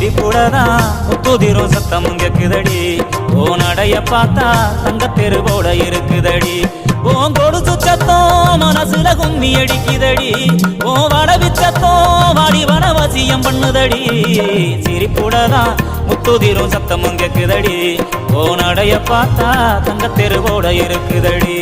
சிரிப்புடதான் முத்துதிரும் சத்தம் கேக்குதடி ஓ நடைய பார்த்தா தங்கத்தெரு போட இருக்குதடி ஓன் கொடுத்து சத்தம் மனசுல கும்மி அடிக்குதடி ஓ வடவிச்சத்தம் வாடி வனவசியம் பண்ணுதடி சிரிப்புடதான் முத்துதிரும் சத்தம் கேக்குதடி ஓ நடைய பார்த்தா தங்கத்தெரு போட இருக்குதடி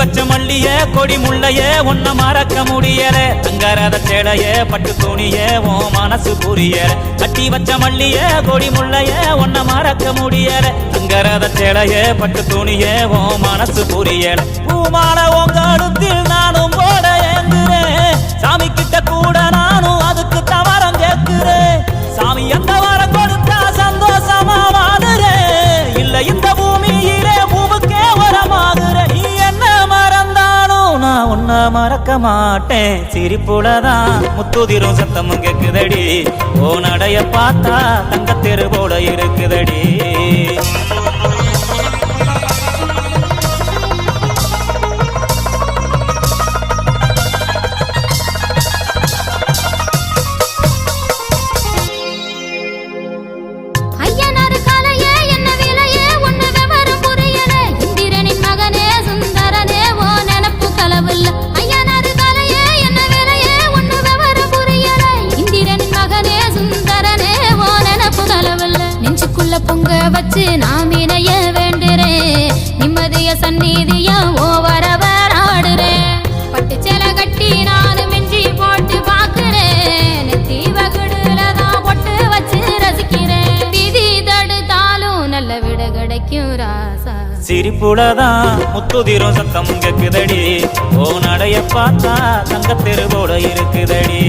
வச்ச மல்லிய கொடி முள்ளைய ஒன்ன மறக்க முடியல தங்கரத சேலைய பட்டு துணிய ஓ மனசு புரியல கட்டி வச்ச மல்லிய கொடி முள்ளைய ஒன்ன மறக்க முடியல தங்கரத சேலைய பட்டு துணிய ஓ மனசு புரியல பூமால உங்க அடுத்தில் நானும் போட ஏங்குறேன் சாமி கிட்ட கூட நானும் அதுக்கு தவறம் கேட்கிறேன் சாமி அந்த வரம் கொடுத்தா சந்தோஷமா வாடுறேன் இல்ல இந்த பூமியிலே பூவுக்கே வரமாகுறேன் உன்ன மறக்க மாட்டேன் சிரிப்புலதான் முத்துதிரும் சத்தம் கேக்குதடி ஓ நடைய பார்த்தா தங்கத்தெரு போல இருக்குதடி பொங்க வச்சு நாம் இணைய வேண்டுறேன் நிம்மதிய சந்நிதிய ஓவரவர் ஆடுறேன் பட்டு சேலை கட்டி நானும் மிஞ்சி போட்டு பாக்குறேன் நெத்தி வகுடுலதான் பொட்டு வச்சு ரசிக்கிறேன் விதி தடுத்தாலும் நல்ல விட கிடைக்கும் ராசா சிரிப்புலதான் முத்துதிரும் சத்தம் கேக்குதடி ஓ நடைய பார்த்தா தங்கத்தெரு போட இருக்குதடி